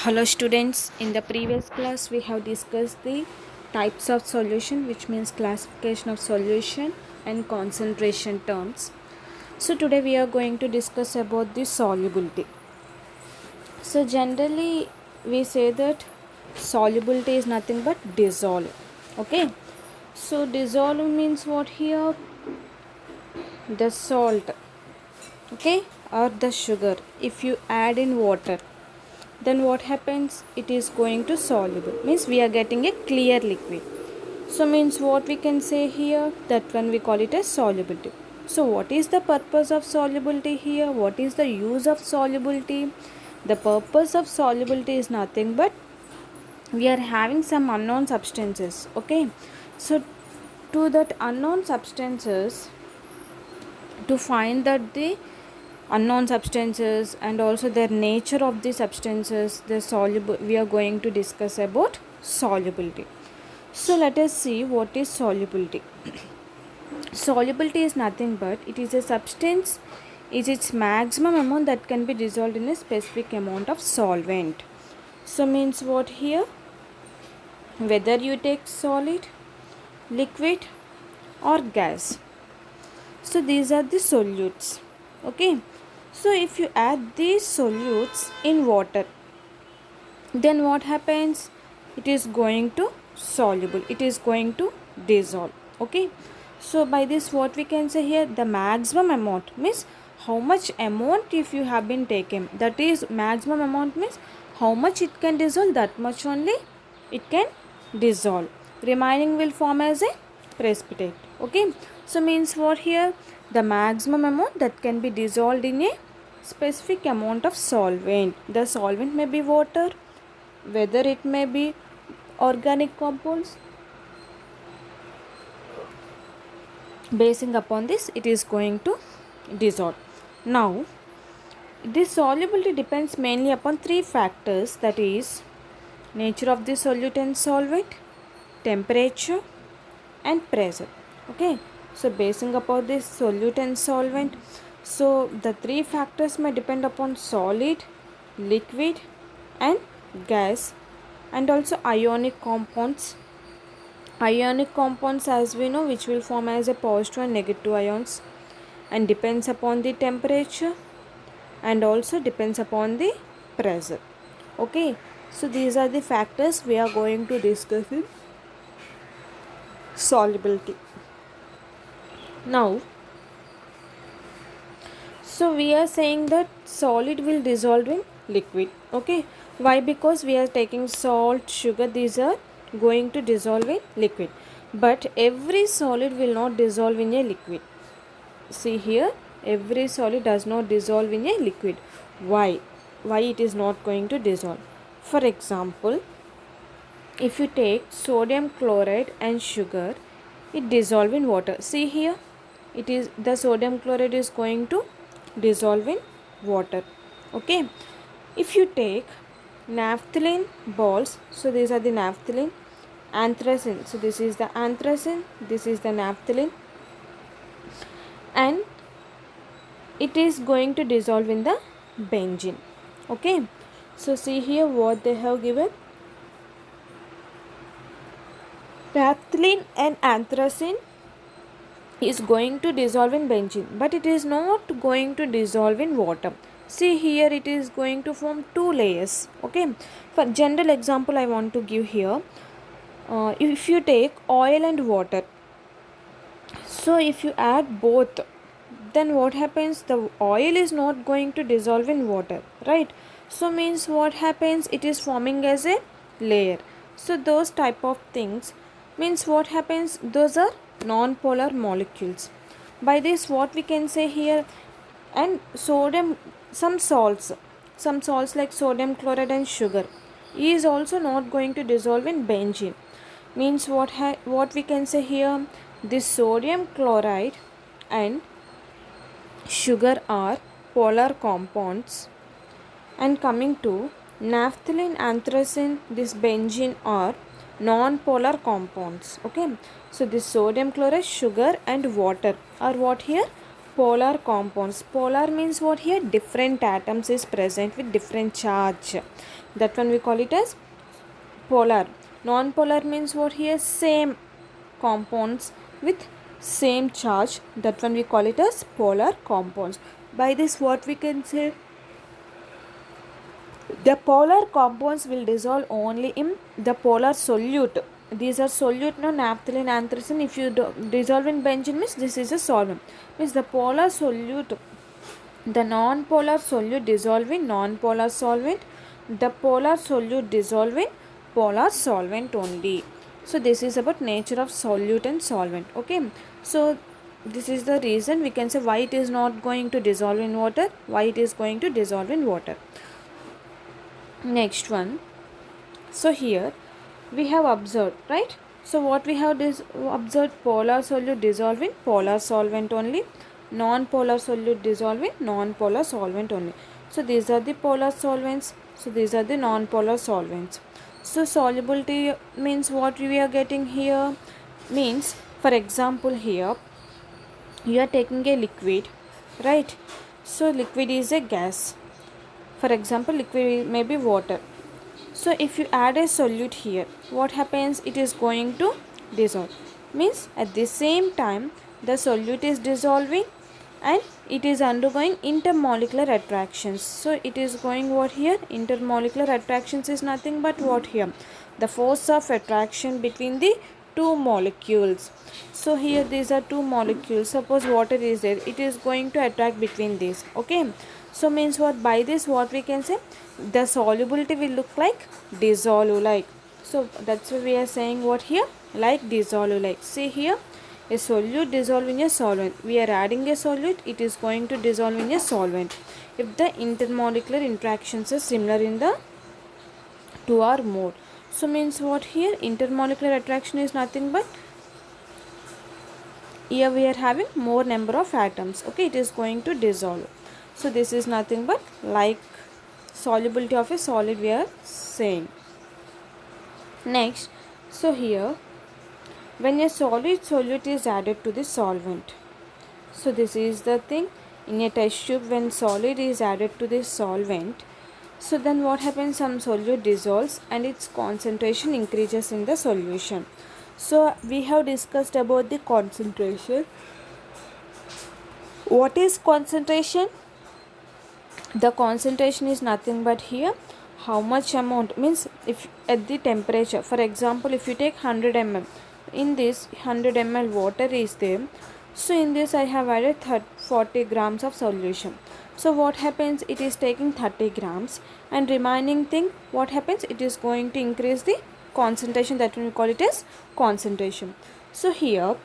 Hello students, in the previous class we have discussed the types of solution, which means classification of solution and concentration terms. So today we are going to discuss about the solubility. So generally we say that solubility is nothing but dissolve. Okay, so dissolve means what here? The salt, okay, or the sugar. If you add in water, then what happens? It is going to soluble, means we are getting a clear liquid. So means what we can say here, that when we call it as solubility. So what is the purpose of solubility here? What is the use of solubility? The purpose of solubility is nothing but we are having some unknown substances. Okay, so to that unknown substances, to find that the unknown substances and also their nature of the substances, the soluble, we are going to discuss about solubility. So let us see what is solubility. Solubility is nothing but it is a substance is its maximum amount that can be dissolved in a specific amount of solvent. So means what here, whether you take solid, liquid or gas, so these are the solutes. Okay, so if you add these solutes in water, then what happens? It is going to soluble, it is going to dissolve. Okay, so by this what we can say here, the maximum amount means how much amount if you have been taken, that is maximum amount means how much it can dissolve, that much only it can dissolve, remaining will form as a precipitate. Okay, so means what here, the maximum amount that can be dissolved in a specific amount of solvent. The solvent may be water, whether it may be organic compounds. Basing upon this, it is going to dissolve. Now this solubility depends mainly upon three factors, that is nature of the solute and solvent, temperature and pressure. Okay, so basing upon this solute and solvent, so the three factors may depend upon solid, liquid and gas, and also ionic compounds. Ionic compounds, as we know, which will form as a positive and negative ions, and depends upon the temperature and also depends upon the pressure. Okay, so these are the factors we are going to discuss in solubility. Now, so we are saying that solid will dissolve in liquid. Okay, why? Because we are taking salt, sugar, these are going to dissolve in liquid, but every solid will not dissolve in a liquid. See here, every solid does not dissolve in a liquid. Why it is not going to dissolve? For example, if you take sodium chloride and sugar, it dissolve in water. See here, it is the sodium chloride is going to dissolve in water. Okay, if you take naphthalene balls, so these are the naphthalene, anthracene, so this is the anthracene, this is the naphthalene, and it is going to dissolve in the benzene. Okay, so see here what they have given, naphthalene and anthracene is going to dissolve in benzene, but it is not going to dissolve in water. See here, it is going to form two layers. Okay, for general example I want to give here, if you take oil and water, so if you add both, then what happens? The oil is not going to dissolve in water, right? So means what happens? It is forming as a layer. So those type of things means what happens? Those are non-polar molecules. By this what we can say here, and sodium, some salts like sodium chloride and sugar is also not going to dissolve in benzene. Means what we can say here, this sodium chloride and sugar are polar compounds, and coming to naphthalene, anthracene, this benzene are non-polar compounds. Okay, so this sodium chloride, sugar and water are what here? polar compounds. Polar means what here? Different atoms is present with different charge. That one we call it as polar. Non-polar means what here? Same compounds with same charge. That one we call it as polar compounds. By this what we can say? The polar compounds will dissolve only in the polar solute. These are solute, no, naphthalene, anthracene. If you dissolve in benzene means this is a solvent. Means the polar solute, the non-polar solute dissolve in non-polar solvent. The polar solute dissolve in polar solvent only. So this is about nature of solute and solvent. Okay. So this is the reason we can say why it is not going to dissolve in water, why it is going to dissolve in water. Next one. So here we have observed, right? So what we have observed, polar solute dissolve in polar solvent only, non-polar solute dissolve in non-polar solvent only. So these are the polar solvents. So these are the non-polar solvents. So solubility means what we are getting here means, for example, here you are taking a liquid, right? So liquid is a gas. For example, liquid may be water. So if you add a solute here, what happens? It is going to dissolve. Means at the same time the solute is dissolving and it is undergoing intermolecular attractions. So it is going what here? Intermolecular attractions is nothing but what here? The force of attraction between the two molecules. So here these are two molecules. Suppose water is there, it is going to attract between these. Okay. So means what? By this what we can say? The solubility will look like dissolve like. So that's why we are saying what here? Like dissolve like. See here, a solute dissolving a solvent. We are adding a solute, it is going to dissolve in a solvent if the intermolecular interactions are similar in the two or more. So means what here? Intermolecular attraction is nothing but here we are having more number of atoms. Okay, it is going to dissolve. So this is nothing but like solubility of a solid we are saying. Next, so here when a solid solute is added to the solvent, so this is the thing, in a test tube when solid is added to the solvent, so then what happens? Some solute dissolves and its concentration increases in the solution. So we have discussed about the concentration. What is concentration? The concentration is nothing but here how much amount, means if at the temperature, for example if you take 100 ml, in this 100 ml water is there, so in this I have added 40 grams of solution. So what happens? It is taking 30 grams and remaining thing what happens? It is going to increase the concentration, that we call it as concentration. So here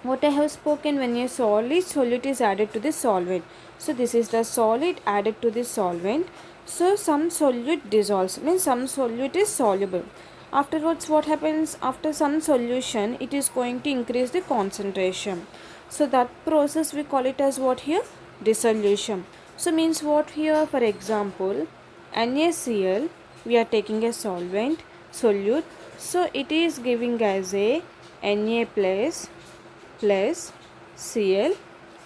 what I have spoken, when a solid solute is added to the solvent, so this is the solid added to the solvent. So some solute dissolves, means some solute is soluble. Afterwards what happens? After some solution it is going to increase the concentration. So that process we call it as what here? Dissolution. So means what here? For example NaCl, we are taking a solvent solute, so it is giving as a Na plus Cl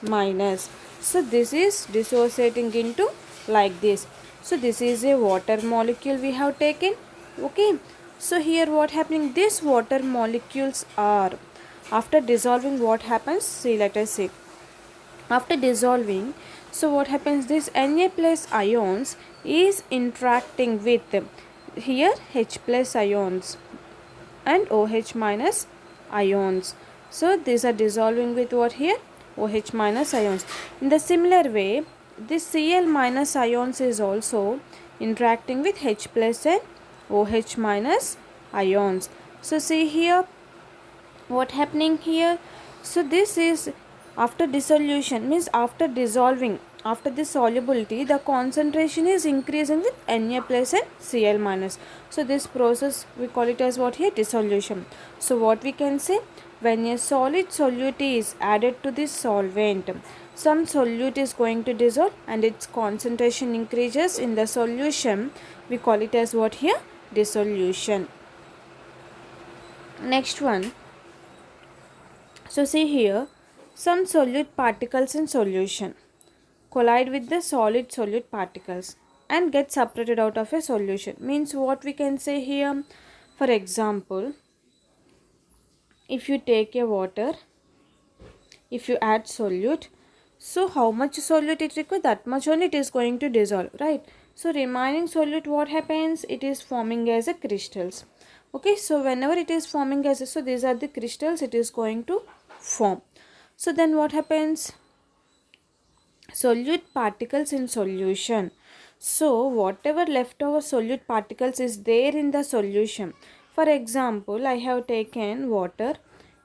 minus. So this is dissociating into like this. So this is a water molecule we have taken. Okay. So here what happening? These water molecules are, after dissolving what happens? See, let us see. After dissolving, so what happens? This Na plus ions is interacting with here H plus ions and OH minus ions. So these are dissolving with what here? OH minus ions. In the similar way, this Cl minus ions is also interacting with H plus and OH minus ions. So see here what happening here? So this is after dissolution, means after dissolving, after the solubility, the concentration is increasing with Na plus and Cl minus. So this process we call it as what here? Dissolution. So what we can say? When a solid solute is added to this solvent, some solute is going to dissolve and its concentration increases in the solution. We call it as what here? Dissolution. Next one. So see here, some solute particles in solution collide with the solute particles and get separated out of a solution. Means what we can say here, for example, if you take a water, if you add solute, so how much solute it requires, that much only it is going to dissolve, right? So remaining solute, what happens, it is forming as a crystals. Okay, so whenever it is forming as a, so these are the crystals it is going to form. So then what happens, solute particles in solution. So whatever leftover solute particles is there in the solution. For example, I have taken water.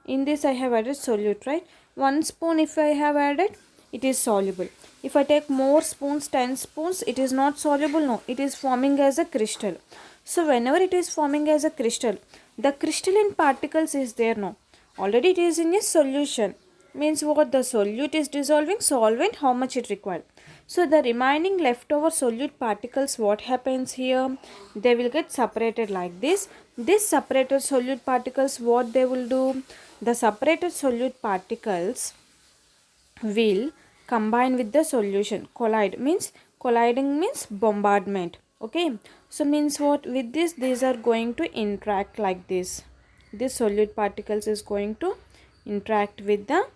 In this I have added solute, right? 1 spoon if I have added, it is soluble. If I take more spoons, 10 spoons, it is not soluble. No, it is forming as a crystal. So whenever it is forming as a crystal, the crystalline particles is there now. Already it is in a solution. Means what, the solute is dissolving solvent, how much it required. So the remaining leftover solute particles, what happens here, they will get separated like this. This separated solute particles, what they will do, the separated solute particles will combine with the solution. Collide means, colliding means bombardment. Okay, so means what, with this these are going to interact like this. This solute particles is going to interact with the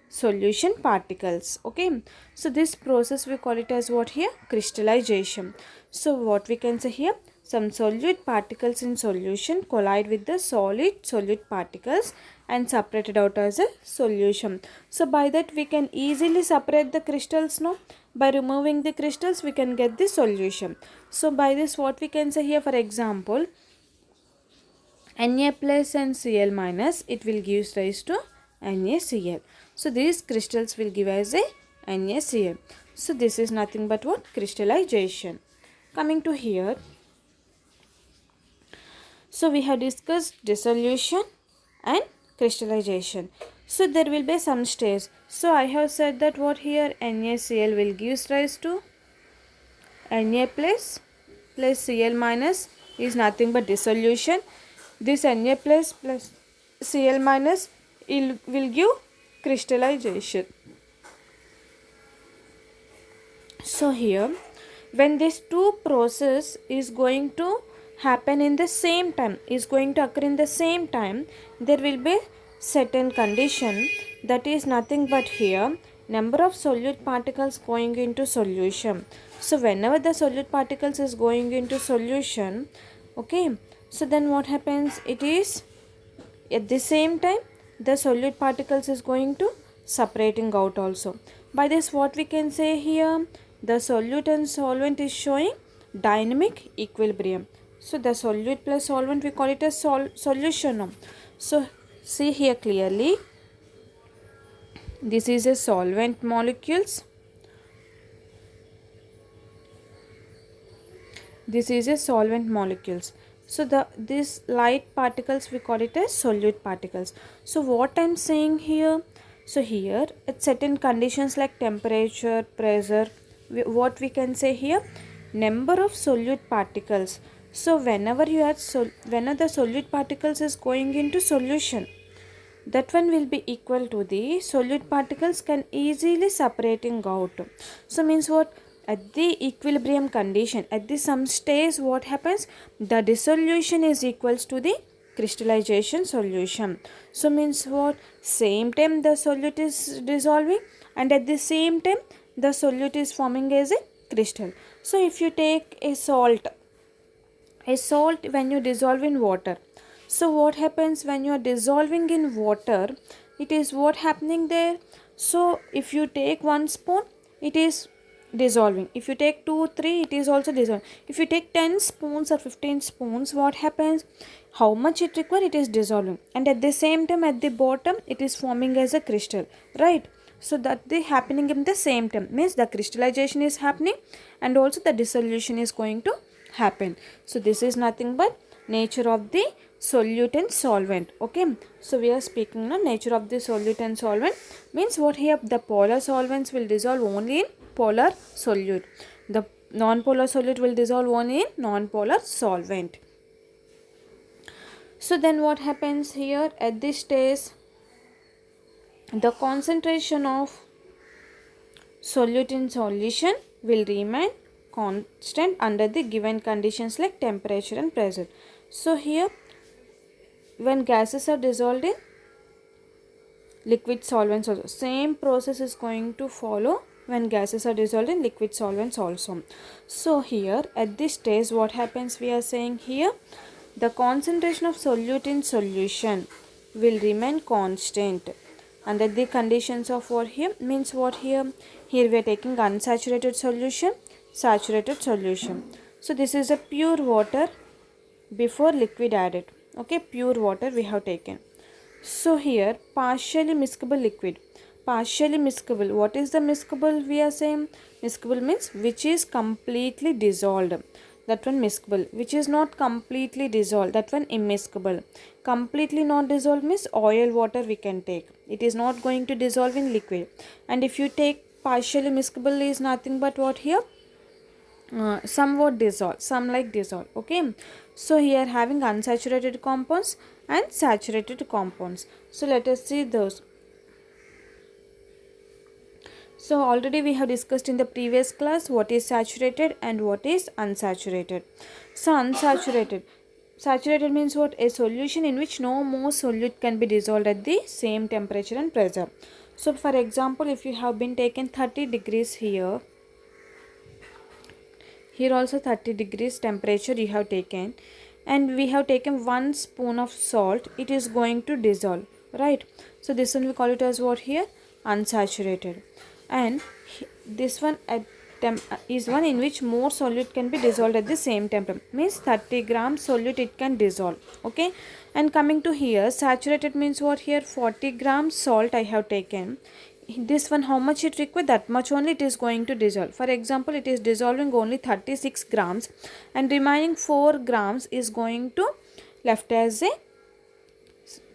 solution particles. Okay, so this process we call it as what here, crystallization. So what we can say here, some solute particles in solution collide with the solid solute particles and separated out as a solution. So by that we can easily separate the crystals now. By removing the crystals we can get the solution. So by this what we can say here, for example, Na plus and Cl minus, it will give rise to NaCl. So these crystals will give as a NaCl. So this is nothing but what, crystallization. Coming to here, so we have discussed dissolution and crystallization. So there will be some stage. So I have said that what here, NaCl will give rise to Na plus Cl minus is nothing but dissolution. This Na plus Cl minus will give crystallization. So here, when this two process is going to happen in the same time, is going to occur in the same time, there will be certain condition, that is nothing but here, number of solute particles going into solution. So whenever the solute particles is going into solution, okay, so then what happens, it is at the same time the solute particles is going to separating out also. By this what we can say here, the solute and solvent is showing dynamic equilibrium. So the solute plus solvent we call it as solution now. So see here clearly, this is a solvent molecules, this is a solvent molecules. So this light particles we call it as solute particles. So what I am saying here, so here at certain conditions like temperature, pressure, what we can say here, number of solute particles. So whenever you add whenever the solute particles is going into solution, that one will be equal to the solute particles can easily separating out. So means what, at the equilibrium condition, at the some stage what happens, the dissolution is equals to the crystallization solution. So means what, same time the solute is dissolving and at the same time the solute is forming as a crystal. So if you take a salt when you dissolve in water, so what happens when you are dissolving in water, it is what happening there. So if you take 1 spoon, it is dissolving. If you take 2, 3, it is also dissolving. If you take 10 spoons or 15 spoons, what happens, how much it requires, it is dissolving. And at the same time at the bottom, it is forming as a crystal, right? So that they happening in the same time, means the crystallization is happening and also the dissolution is going to happen. So this is nothing but nature of the solute and solvent. Okay, so we are speaking now nature of the solute and solvent, means what here, the polar solvents will dissolve only in polar solute, the non-polar solute will dissolve only in non-polar solvent. So then what happens here, at this stage the concentration of solute in solution will remain constant under the given conditions like temperature and pressure. So here, when gases are dissolved in liquid solvents also, same process is going to follow when gases are dissolved in liquid solvents also. So here at this stage, what happens, we are saying here, the concentration of solute in solution will remain constant under the conditions of what here, means what here, here we are taking unsaturated solution, saturated solution. So this is a pure water before liquid added. Okay, pure water we have taken. So here partially miscible liquid, partially miscible, what is the miscible we are saying? Miscible means which is completely dissolved, that one miscible. Which is not completely dissolved, that one immiscible. Completely not dissolved means oil water we can take, it is not going to dissolve in liquid. And if you take partially miscible is nothing but what here, somewhat dissolve, some like dissolve. Okay, so here having unsaturated compounds and saturated compounds. So let us see those. So already we have discussed in the previous class what is saturated and what is unsaturated. So unsaturated, saturated means what? A solution in which no more solute can be dissolved at the same temperature and pressure. So for example, if you have been taken 30 degrees here, here also 30 degrees temperature you have taken, and we have taken 1 spoon of salt, it is going to dissolve, right? So this one we call it as what here? Unsaturated. And this one is one in which more solute can be dissolved at the same temperature, means 30 grams solute it can dissolve. Okay, and coming to here, saturated means what here? 40 grams salt I have taken, this one how much it requires, that much only it is going to dissolve. For example, it is dissolving only 36 grams and remaining 4 grams is going to left as a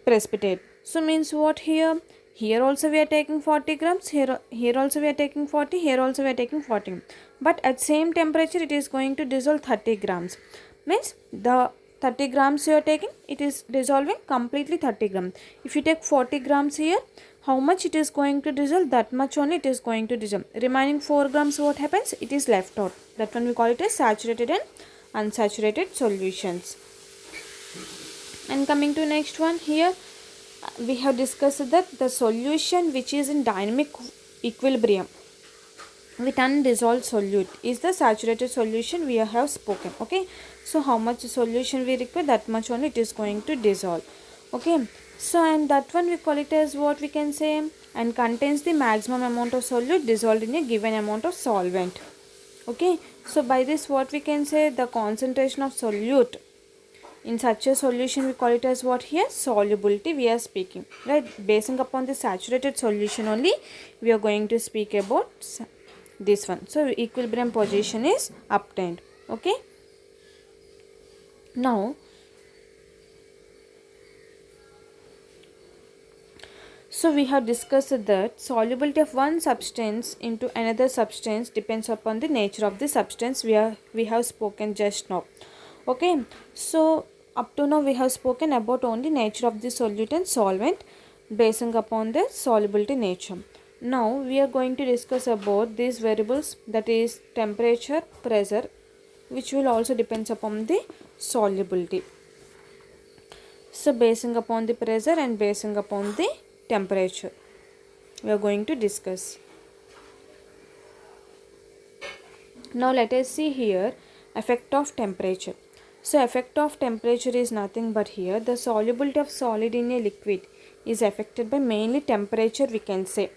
precipitate. So means what here? Here also we are taking 40 grams, here also we are taking 40, here also we are taking 40. But at same temperature it is going to dissolve 30 grams. Means the 30 grams you are taking, it is dissolving completely 30 grams. If you take 40 grams here, how much it is going to dissolve? That much only it is going to dissolve. Remaining 4 grams, what happens? It is left out. That one we call it as saturated and unsaturated solutions. And coming to next one here, we have discussed that the solution which is in dynamic equilibrium with undissolved solute is the saturated solution we have spoken. Okay, so how much solution we require, that much only it is going to dissolve. Okay, so and that one we call it as what we can say, and contains the maximum amount of solute dissolved in a given amount of solvent. Okay, so by this what we can say, the concentration of solute in such a solution we call it as what here? Solubility we are speaking, right? Basing upon the saturated solution only we are going to speak about this one. So equilibrium position is obtained. Okay, now so we have discussed that solubility of one substance into another substance depends upon the nature of the substance we have spoken just now. Okay, so up to now we have spoken about only nature of the solute and solvent basing upon the solubility nature. Now we are going to discuss about these variables, that is temperature, pressure, which will also depends upon the solubility. So basing upon the pressure and basing upon the temperature we are going to discuss. Now let us see here effect of temperature. So effect of temperature is nothing but here the solubility of solid in a liquid is affected by mainly temperature we can say.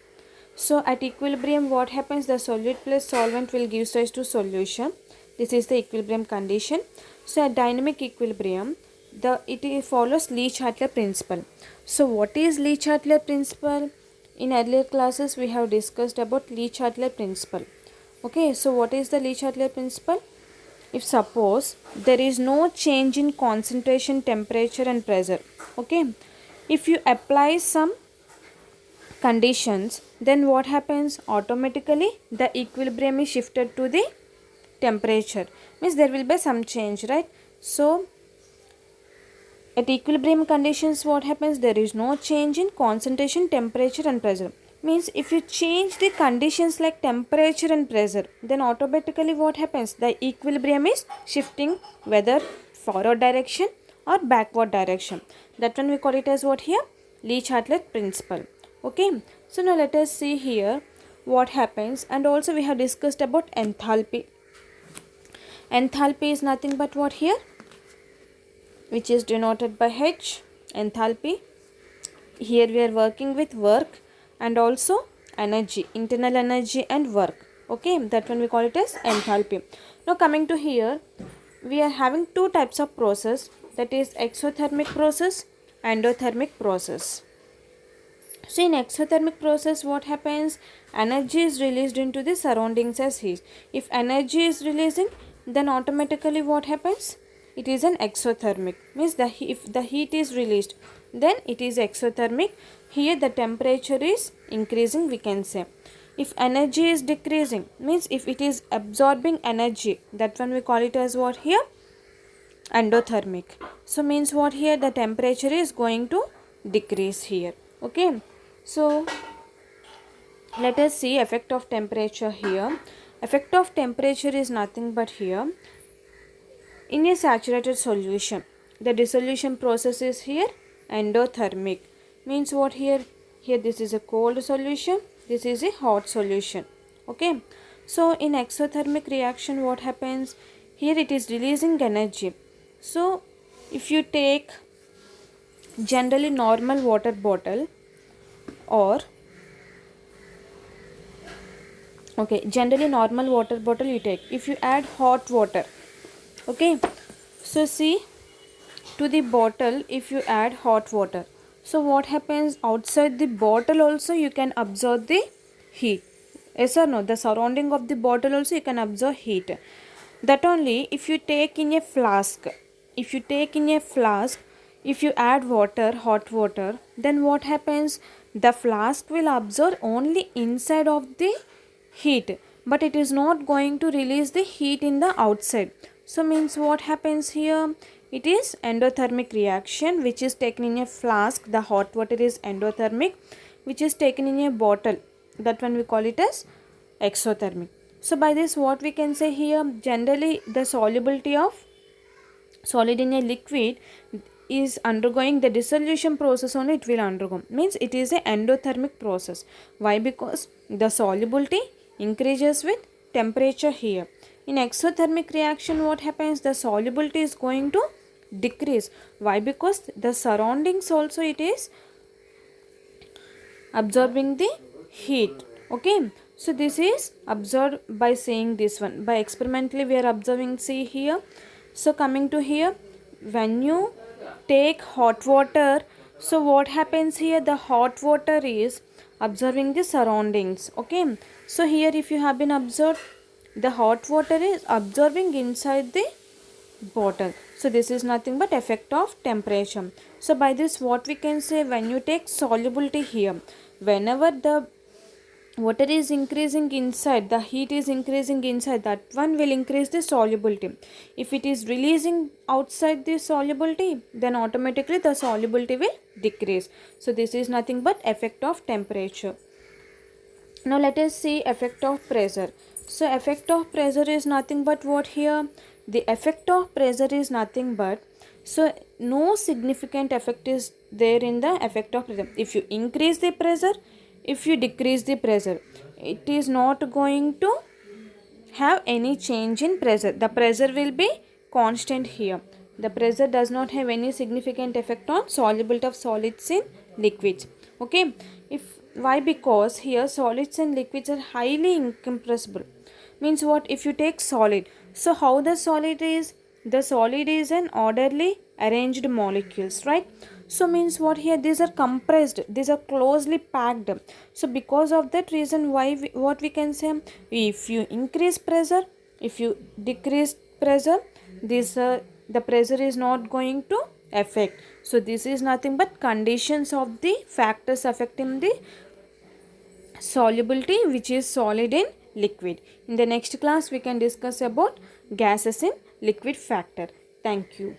So at equilibrium what happens, the solute plus solvent will give rise to solution. This is the equilibrium condition. So at dynamic equilibrium it follows Le-Chatelier principle. So what is Le-Chatelier principle? In earlier classes we have discussed about Le-Chatelier principle. Okay, so what is the Le-Chatelier principle? If suppose there is no change in concentration, temperature and pressure, okay, if you apply some conditions, then what happens? Automatically the equilibrium is shifted to the temperature, means there will be some change, right? So At equilibrium conditions, what happens? There is no change in concentration, temperature and pressure. Means if you change the conditions like temperature and pressure, then automatically what happens? The equilibrium is shifting, whether forward direction or backward direction. That one we call it as what here? Le-Chatelet principle. Okay. So now let us see here what happens, and also we have discussed about enthalpy. Enthalpy is nothing but what here? Which is denoted by H, enthalpy. Here we are working with work and also energy, internal energy and work. Okay, that one we call it as enthalpy. Now coming to here, we are having two types of process, that is exothermic process, endothermic process. So in exothermic process, what happens? Energy is released into the surroundings as heat. If energy is releasing, then automatically what happens? It is an exothermic. Means if the heat is released, then it is exothermic. Here the temperature is increasing, we can say. If energy is decreasing, means if it is absorbing energy, that one we call it as what here? Endothermic. So means what here? The temperature is going to decrease here. Okay. So let us see effect of temperature here. Effect of temperature is nothing but here. In a saturated solution, the dissolution process is here endothermic. Means what here? Here this is a cold solution, this is a hot solution. Okay. So in exothermic reaction, what happens? Here it is releasing energy. So if you take generally normal water bottle, or generally normal water bottle you take, if you add hot water, okay, so see, to the bottle if you add hot water, so what happens? Outside the bottle also you can absorb the heat. Yes or no? The surrounding of the bottle also you can absorb heat. That only if you take in a flask, if you add water, hot water, then what happens? The flask will absorb only inside of the heat, but it is not going to release the heat in the outside. So means what happens here? It is endothermic reaction which is taken in a flask. The hot water is endothermic, which is taken in a bottle. That one we call it as exothermic. So by this what we can say here, generally the solubility of solid in a liquid is undergoing the dissolution process only, it will undergo. Means it is a endothermic process. Why? Because the solubility increases with temperature here. In exothermic reaction, what happens? The solubility is going to decrease. Why? Because the surroundings also it is absorbing the heat. Okay. So this is observed by saying this one. By experimentally we are observing, see here. So coming to here, when you take hot water, so what happens here? The hot water is observing the surroundings. Okay. So here if you have been observed, the hot water is absorbing inside the bottle. So this is nothing but effect of temperature. So by this what we can say, when you take solubility here, whenever the water is increasing inside, the heat is increasing inside, that one will increase the solubility. If it is releasing outside the solubility, then automatically the solubility will decrease. So this is nothing but effect of temperature. Now let us see effect of pressure. So effect of pressure is nothing but what here? The effect of pressure is nothing but, so no significant effect is there in the effect of pressure. If you increase the pressure, if you decrease the pressure, it is not going to have any change in pressure. The pressure will be constant here. The pressure does not have any significant effect on solubility of solids in liquids. Okay. Why? Because here solids and liquids are highly incompressible. Means what? If you take solid, so how the solid is? The solid is an orderly arranged molecules, right? So means what here? These are compressed, these are closely packed. So because of that reason, what we can say, if you increase pressure, if you decrease pressure, the pressure is not going to affect. So this is nothing but conditions of the factors affecting the solubility which is solid in liquid. In the next class we can discuss about gases in liquid factor. Thank you.